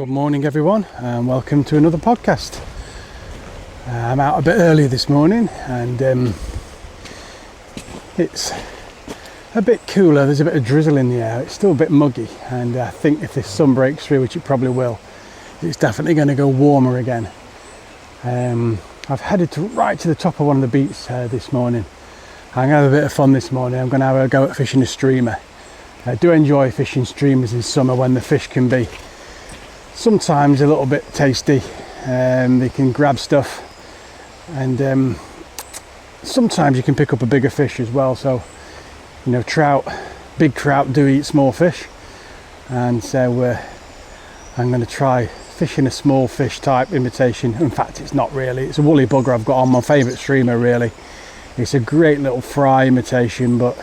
Good morning everyone, and welcome to another podcast. I'm out a bit early this morning and it's a bit cooler. There's a bit of drizzle in the air. It's still a bit muggy, and I think if this sun breaks through, which it probably will, it's definitely going to go warmer again. I've headed right to the top of one of the beats this morning. I'm going to have a bit of fun this morning. I'm going to have a go at fishing a streamer. I do enjoy fishing streamers in summer when the fish can be sometimes a little bit tasty. They can grab stuff, and sometimes you can pick up a bigger fish as well. So, you know, big trout do eat small fish, and so I'm going to try fishing a small fish type imitation. In fact, it's not really. It's a woolly bugger I've got on, my favourite streamer really. It's a great little fry imitation, but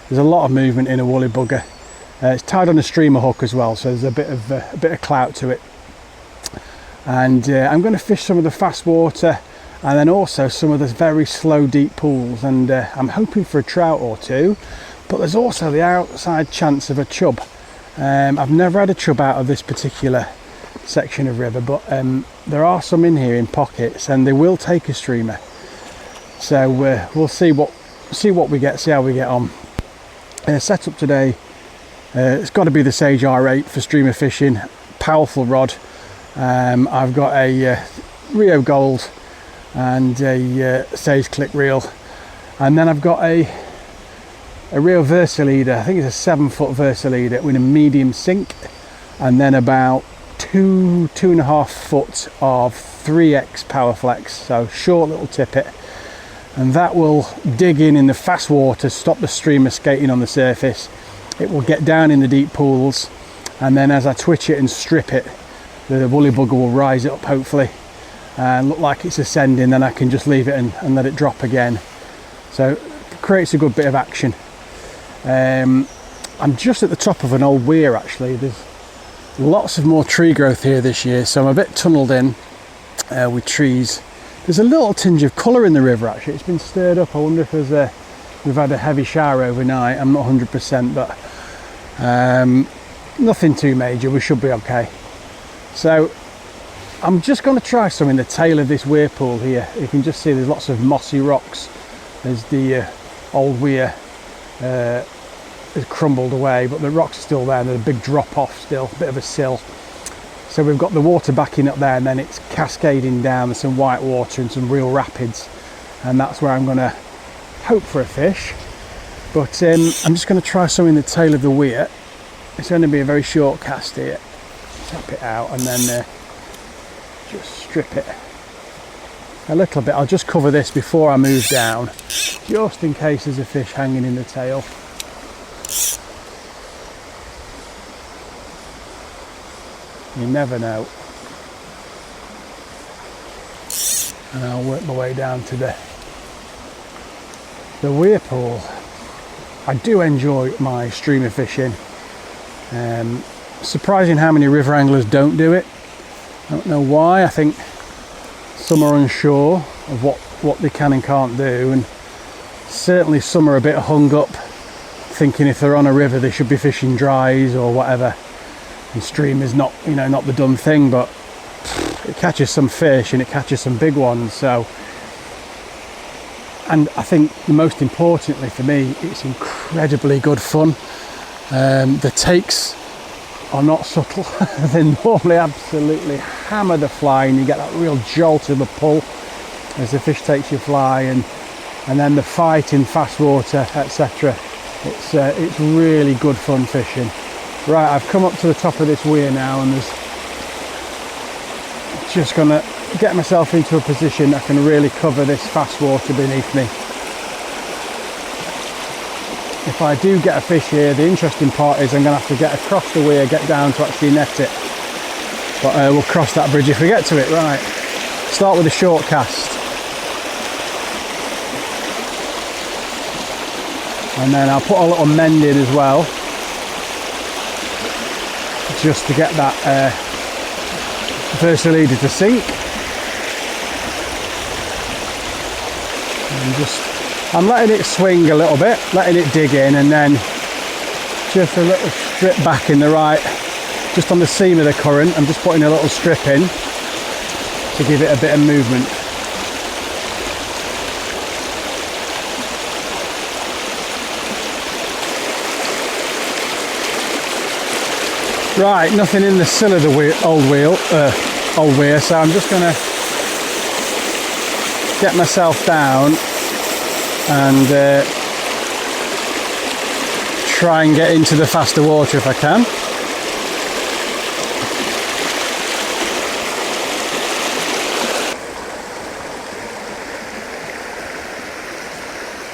there's a lot of movement in a woolly bugger. It's tied on a streamer hook as well, so there's a bit of clout to it. And I'm going to fish some of the fast water, and then also some of the very slow deep pools, and I'm hoping for a trout or two, but there's also the outside chance of a chub. I've never had a chub out of this particular section of river, but there are some in here in pockets, and they will take a streamer. So we'll see what we get, see how we get on. Setup today, it's got to be the Sage R8 for streamer fishing. Powerful rod. I've got a Rio Gold and a Sage click reel, and then I've got a Rio Versaleader. I think it's a 7-foot Versaleader with a medium sink, and then about 2.5 foot of 3X Powerflex, so short little tippet, and that will dig in the fast water, stop the streamer skating on the surface. It will get down in the deep pools, and then as I twitch it and strip it, the woolly bugger will rise it up hopefully and look like it's ascending. Then I can just leave it and let it drop again. So it creates a good bit of action. I'm just at the top of an old weir actually. There's lots of more tree growth here this year, so I'm a bit tunnelled in with trees. There's a little tinge of colour in the river actually. It's been stirred up. I wonder if we've had a heavy shower overnight. I'm not 100%, but nothing too major. We should be okay. So I'm just going to try some in the tail of this weir pool here. You can just see there's lots of mossy rocks. There's the old weir is crumbled away, but the rocks are still there, and there's a big drop off still, a bit of a sill. So we've got the water backing up there, and then it's cascading down. There's some white water and some real rapids, and that's where I'm going to hope for a fish. But I'm just going to try some in the tail of the weir. It's going to be a very short cast here. Tap it out and then just strip it a little bit. I'll just cover this before I move down, just in case there's a fish hanging in the tail. You never know. And I'll work my way down to the weir pool. I do enjoy my streamer fishing. Surprising how many river anglers don't do it. I don't know why. I think some are unsure of what they can and can't do, and certainly some are a bit hung up thinking if they're on a river they should be fishing dries or whatever, and streamers not the done thing, but it catches some fish and it catches some big ones. So, and I think most importantly for me, it's incredibly good fun. The takes are not subtle. They normally absolutely hammer the fly, and you get that real jolt of the pull as the fish takes your fly, and then the fight in fast water, etc. It's really good fun fishing. Right, I've come up to the top of this weir now, and there's just gonna get myself into a position that can really cover this fast water beneath me. If I do get a fish here, the interesting part is I'm going to have to get across the weir, get down to actually net it. But we'll cross that bridge if we get to it. Right, start with a short cast. And then I'll put a little mend in as well, just to get that Versaleader to sink. And I'm letting it swing a little bit, letting it dig in, and then just a little strip back in the right just on the seam of the current. I'm just putting a little strip in to give it a bit of movement. Right, nothing in the sill of the old weir, so I'm just going to get myself down and try and get into the faster water if I can.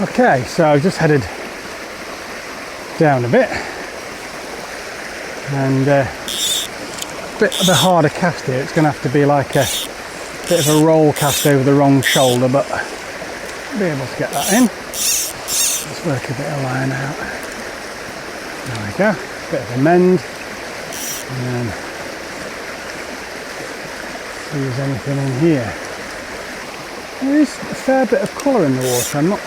Okay, so I've just headed down a bit, and a bit of a harder cast here. It's going to have to be like a bit of a roll cast over the wrong shoulder, but I'll be able to get that in. Let's work a bit of line out. There we go, bit of a mend, and then see if there's anything in here. There is a fair bit of colour in the water. I'm not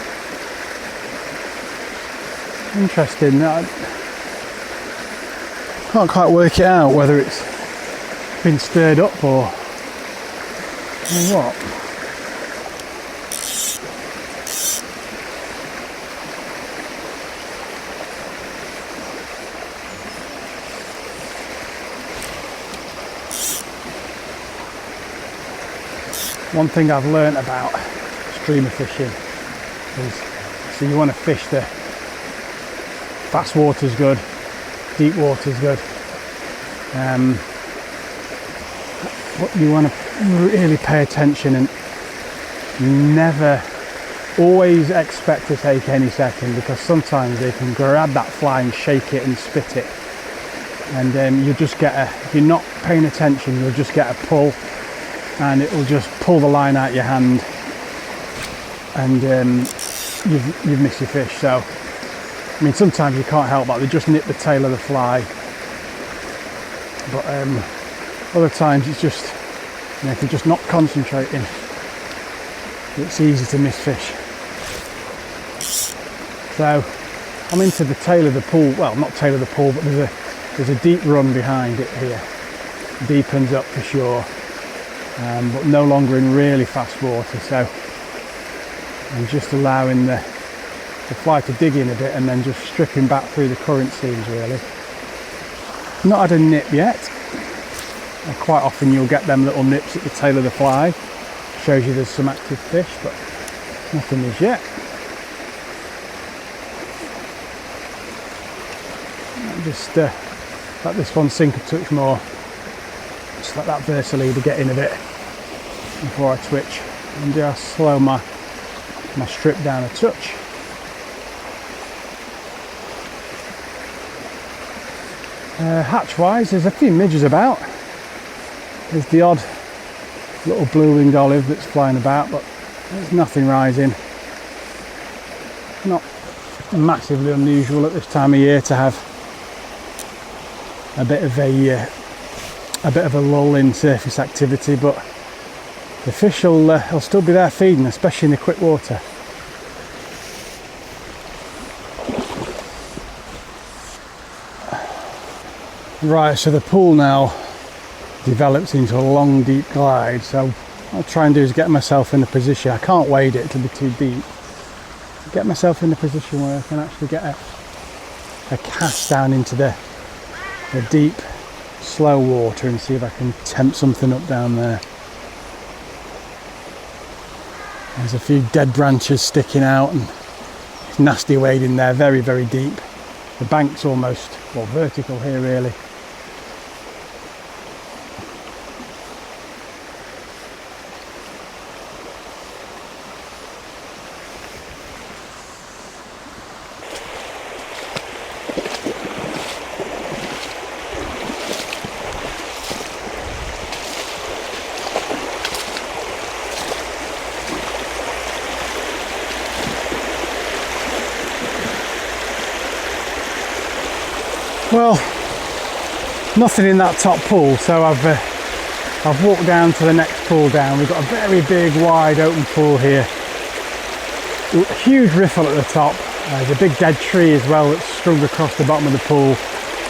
interested in that. I can't quite work it out whether it's been stirred up or what. One thing I've learnt about streamer fishing is, so you want to fish the fast water's good, deep water's good. What you want to really pay attention and never always expect to take any second, because sometimes they can grab that fly and shake it and spit it, and you'll just get if you're not paying attention, you'll just get a pull and it will just pull the line out your hand, and you've missed your fish. So I mean, sometimes you can't help that, they just nip the tail of the fly, but other times it's just, if you're just not concentrating, it's easy to miss fish. So I'm into the tail of the pool, well, not tail of the pool, but there's a deep run behind it here, deepens up for sure, but no longer in really fast water, so I'm just allowing the fly to dig in a bit and then just stripping back through the current seams really. Not had a nip yet. Quite often you'll get them little nips at the tail of the fly, shows you there's some active fish, but nothing as yet. I'll just let this one sink a touch more, just let that Versaleader get in a bit before I twitch, and just slow my strip down a touch. Hatch wise, there's a few midges about. There's the odd little blue-winged olive that's flying about, but there's nothing rising. Not massively unusual at this time of year to have a bit of a lull in surface activity, but the fish will still be there feeding, especially in the quick water. Right, so the pool now develops into a long deep glide, so what I'll try and do is get myself in a position, I can't wade it, it'll be too deep, get myself in a position where I can actually get a cast down into the deep slow water and see if I can tempt something up down there. There's a few dead branches sticking out and it's nasty wading there, very very deep. The bank's almost, well, vertical here really. Well, nothing in that top pool, so I've walked down to the next pool down. We've got a very big wide open pool here, huge riffle at the top. There's a big dead tree as well that's strung across the bottom of the pool,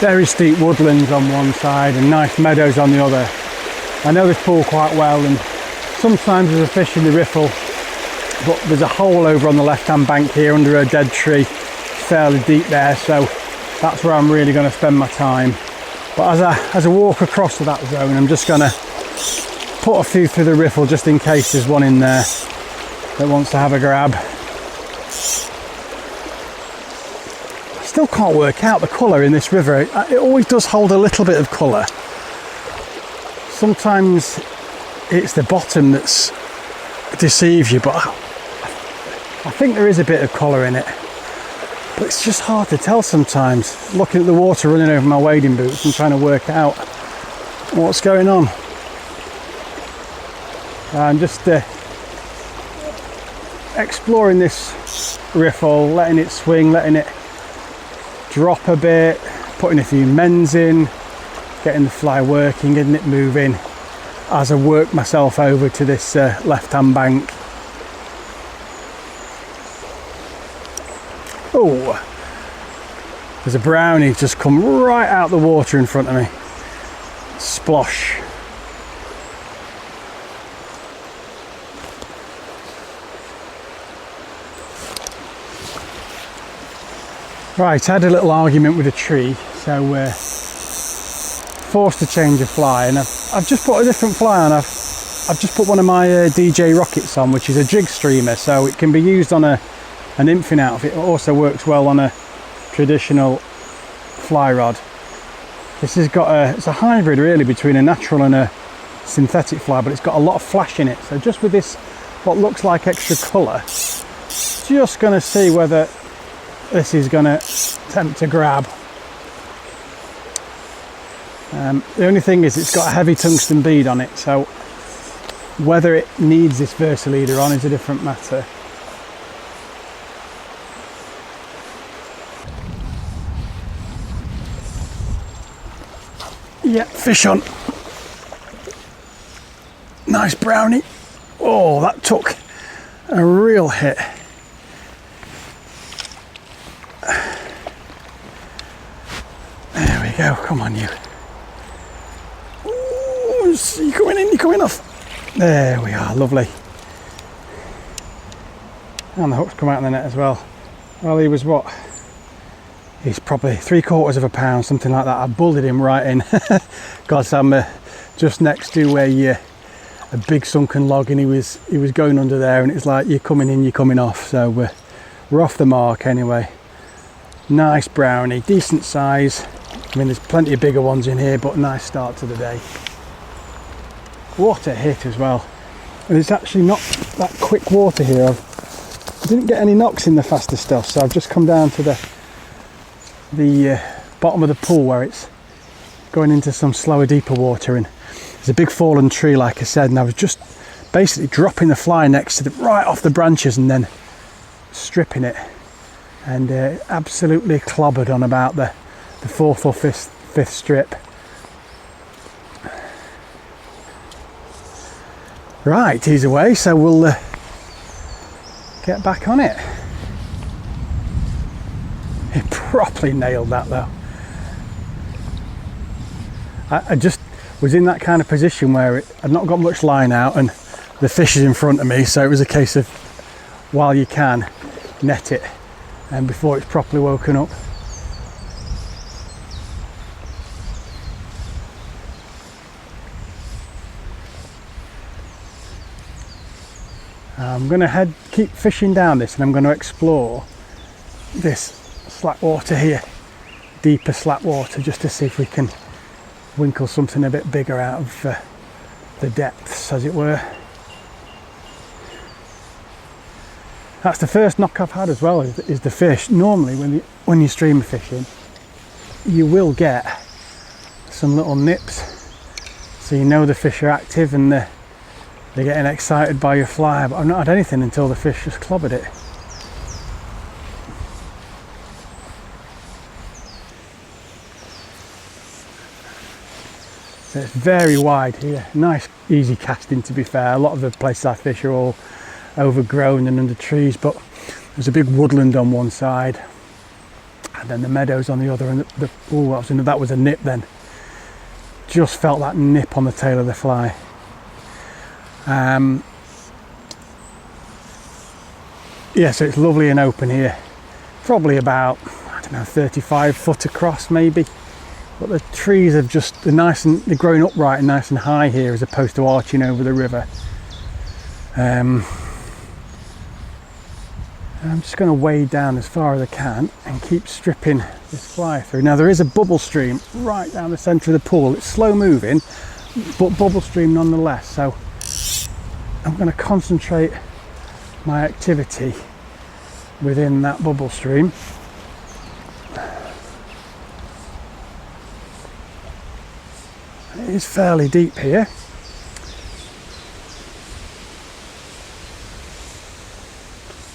very steep woodlands on one side and nice meadows on the other. I know this pool quite well, and sometimes there's a fish in the riffle, but there's a hole over on the left hand bank here under a dead tree, fairly deep there, so that's where I'm really going to spend my time. But as I walk across to that zone, I'm just going to put a few through the riffle just in case there's one in there that wants to have a grab. I still can't work out the colour in this river. It always does hold a little bit of colour. Sometimes it's the bottom that's deceives you, but I think there is a bit of colour in it. But it's just hard to tell sometimes, looking at the water running over my wading boots and trying to work out what's going on. I'm just exploring this riffle, letting it swing, letting it drop a bit, putting a few mends in, getting the fly working, getting it moving as I work myself over to this left hand bank. Oh, there's a brownie just come right out the water in front of me. Splosh. Right, I had a little argument with a tree, so forced to change a fly, and I've just put a different fly on. I've just put one of my DJ Rockets on, which is a jig streamer, so it can be used on an nymphing outfit. It also works well on a traditional fly rod. This has got it's a hybrid really between a natural and a synthetic fly, but it's got a lot of flash in it. So just with this, what looks like extra colour, just going to see whether this is going to attempt to grab. The only thing is it's got a heavy tungsten bead on it, so whether it needs this Versaleader on is a different matter. Yeah, fish on. Nice brownie. Oh, that took a real hit. There we go, come on you. Ooh, you're coming in, you're coming off. There we are, lovely. And the hook's come out in the net as well. Well, he was what? He's probably 3/4 of a pound, something like that. I bullied him right in. God, I'm just next to a big sunken log, and he was going under there, and it's like, you're coming in, you're coming off. So we're off the mark anyway. Nice brownie, decent size. I mean, there's plenty of bigger ones in here, but nice start to the day. What a hit as well. And it's actually not that quick water here. I didn't get any knocks in the faster stuff, so I've just come down to the bottom of the pool where it's going into some slower, deeper water, and there's a big fallen tree, like I said, and I was just basically dropping the fly next to right off the branches and then stripping it, and absolutely clobbered on about the fourth or fifth strip. Right, he's away, so we'll get back on it. He properly nailed that though. I just was in that kind of position where I'd not got much line out and the fish is in front of me, so it was a case of, while you can, net it and before it's properly woken up. I'm going to keep fishing down this, and I'm going to explore this slack water here, deeper slack water, just to see if we can winkle something a bit bigger out of the depths, as it were. That's the first knock I've had as well, is the fish. Normally when you're streamer fishing, you will get some little nips, so you know the fish are active and they're getting excited by your fly, but I've not had anything until the fish just clobbered it. So it's very wide here, nice easy casting to be fair. A lot of the places I fish are all overgrown and under trees, but there's a big woodland on one side and then the meadows on the other, and that was a nip then. Just felt that nip on the tail of the fly. Yeah, so it's lovely and open here. Probably about, I don't know, 35 foot across maybe. But the trees have just, they're growing upright and nice and high here as opposed to arching over the river. I'm just going to wade down as far as I can and keep stripping this fly through. Now there is a bubble stream right down the centre of the pool. It's slow moving, but bubble stream nonetheless. So I'm going to concentrate my activity within that bubble stream. It is fairly deep here.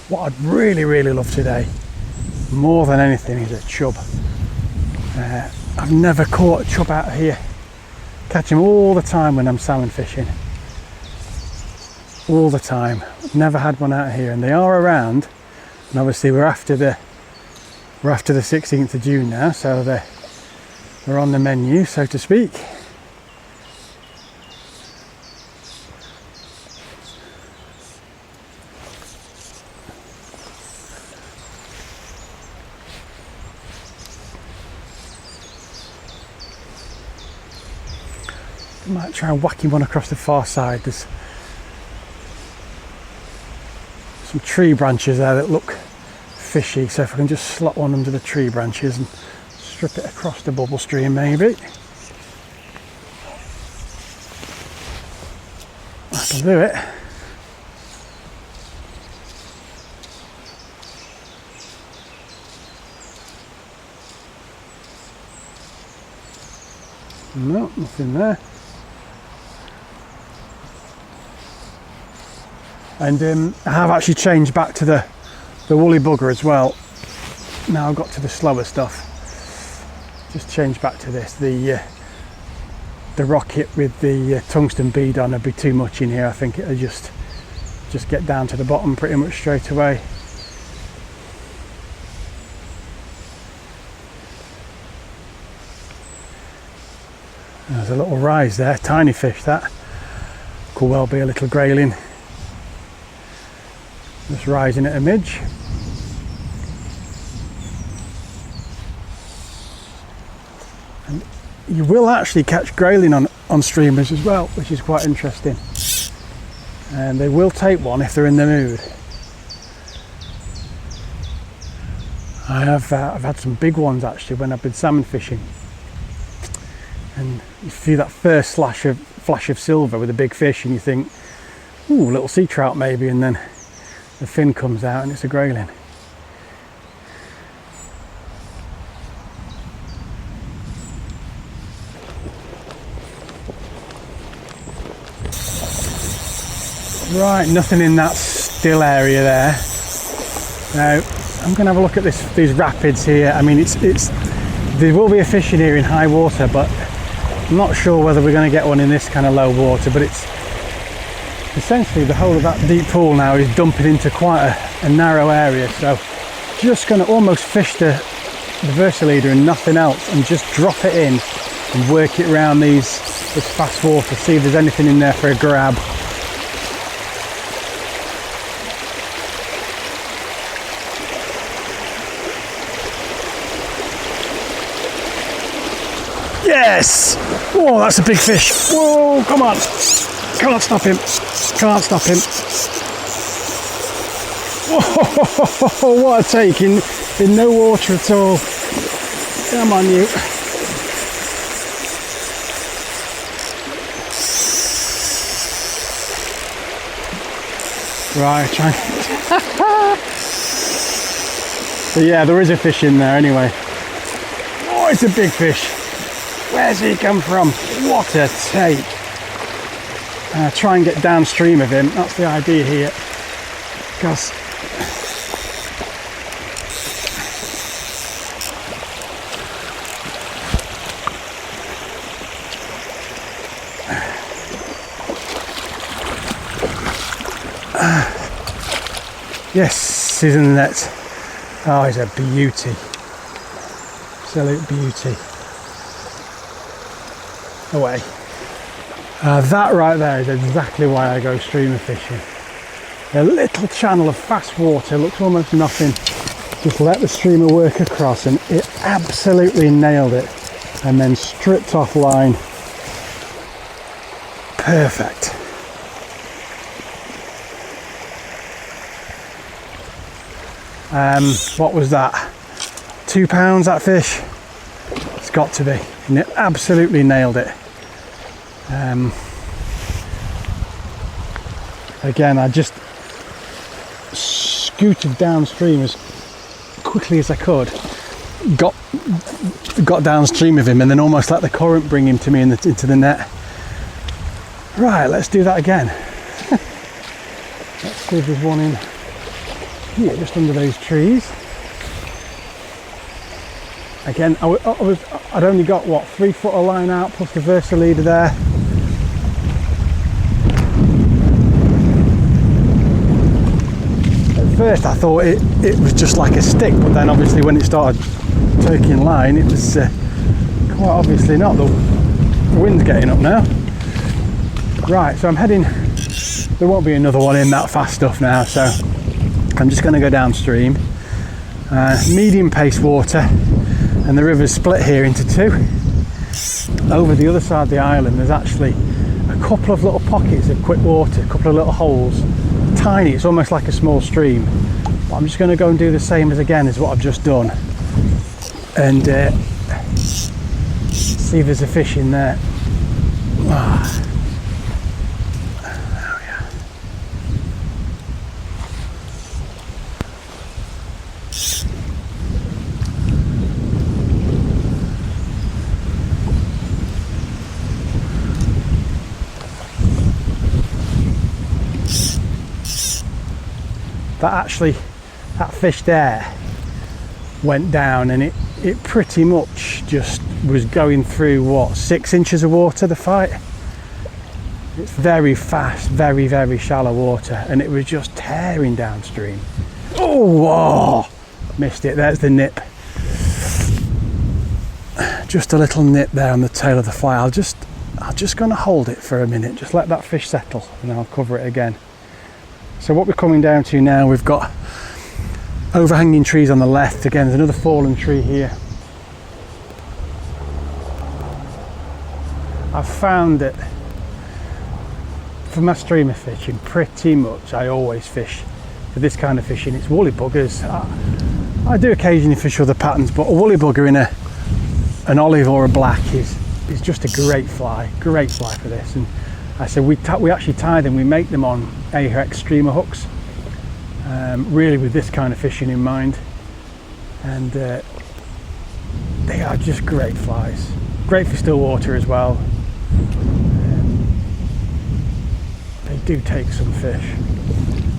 What I'd really love today, more than anything, is a chub. I've never caught a chub out of here. Catch them all the time when I'm salmon fishing. All the time. Never had one out of here, and they are around. And obviously we're after the 16th of June now, so they're on the menu, so to speak. I might try whacking one across the far side. There's some tree branches there that look fishy, so if I can just slot one under the tree branches and strip it across the bubble stream maybe. That'll do it. No, nothing there. And I have actually changed back to the woolly bugger as well. Now I've got to the slower stuff. Just changed back to this. The rocket with the tungsten bead on would be too much in here. I think it'll just get down to the bottom pretty much straight away. There's a little rise there, tiny fish that. Could well be a little grayling. Just rising at a midge. And you will actually catch grayling on streamers as well, which is quite interesting. And they will take one if they're in the mood. I've had some big ones actually when I've been salmon fishing. And you see that first flash of silver with a big fish and you think, ooh, little sea trout maybe, and then the fin comes out and it's a grayling. Right, nothing in that still area there. Now I'm going to have a look at these rapids here. I mean, there will be a fish in here in high water, but I'm not sure whether we're going to get one in this kind of low water. But it's essentially the whole of that deep pool now is dumping into quite a narrow area, so just going to almost fish the Versaleader and nothing else and just drop it in and work it around this fast water, see if there's anything in there for a grab. Yes! Whoa, that's a big fish. Whoa, come on. Can't stop him. Can't stop him. Whoa, what a take in no water at all. Come on, you. Right, try. So yeah, there is a fish in there anyway. Oh, it's a big fish. Where's he come from? What a take. Try and get downstream of him. That's the idea here. Because yes, he's in the net. Oh, he's a beauty. absolute beauty. Away. That right there is exactly why I go streamer fishing. A little channel of fast water, looks almost nothing. Just let the streamer work across, and it absolutely nailed it. And then stripped off line. Perfect. What was that? £2 that fish? It's got to be. And it absolutely nailed it. Again, I just scooted downstream as quickly as I could, got downstream of him, and then almost let the current bring him to me into the net. Right, let's do that again. Let's see if there's one in here, just under those trees. Again, I'd only got, what, 3 foot of line out plus the Versa leader there. At first I thought it was just like a stick, but then obviously when it started taking line, it was quite obviously not. The wind's getting up now. Right, so I'm heading, there won't be another one in that fast stuff now, so I'm just going to go downstream. Medium pace water, and the river's split here into two. Over the other side of the island there's actually a couple of little pockets of quick water, a couple of little holes, tiny, it's almost like a small stream. But I'm just going to go and do the same as what I've just done, and see if there's a fish in there. That fish there went down, and it pretty much just was going through, what, 6 inches of water, the fight. It's very fast, very, very shallow water, and it was just tearing downstream. Oh, whoa, missed it. There's the nip. Just a little nip there on the tail of the fly. I'm just going to hold it for a minute, just let that fish settle, and I'll cover it again. So what we're coming down to now, we've got overhanging trees on the left. Again, there's another fallen tree here. I've found that for my streamer fishing, pretty much I always fish for this kind of fishing. It's woolly buggers. I do occasionally fish other patterns, but a woolly bugger in an olive or a black is just a great fly for this. And I said we actually tie them, we make them on Ahrex streamer hooks, really with this kind of fishing in mind, and they are just great flies, great for still water as well. They do take some fish.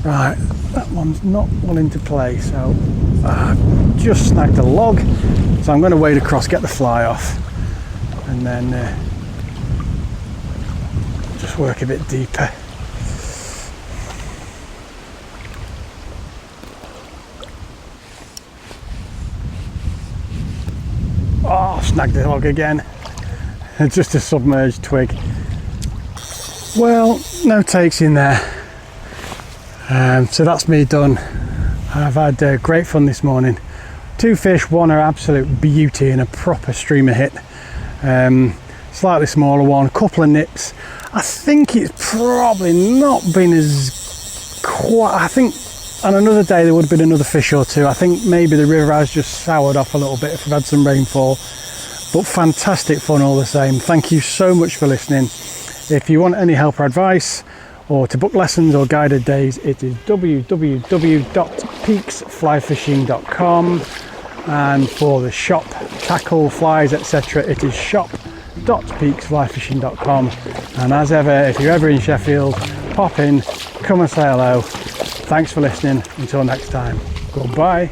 Right, that one's not wanting to play, so I've just snagged a log, so I'm going to wade across, get the fly off, and then just work a bit deeper. Oh, snagged the log again. It's just a submerged twig. Well, no takes in there. So that's me done. I've had great fun this morning. 2 fish, one are absolute beauty and a proper streamer hit. Slightly smaller one, a couple of nips. I think it's probably not been as quite, I think on another day there would have been another fish or two. I think maybe the river has just soured off a little bit if we've had some rainfall, but fantastic fun all the same. Thank you so much for listening. If you want any help or advice, or to book lessons or guided days, it is www.peaksflyfishing.com, and for the shop, tackle, flies, etc., it is shop.peaksflyfishing.com. And as ever, if you're ever in Sheffield, pop in, come and say hello. Thanks for listening. Until next time, goodbye.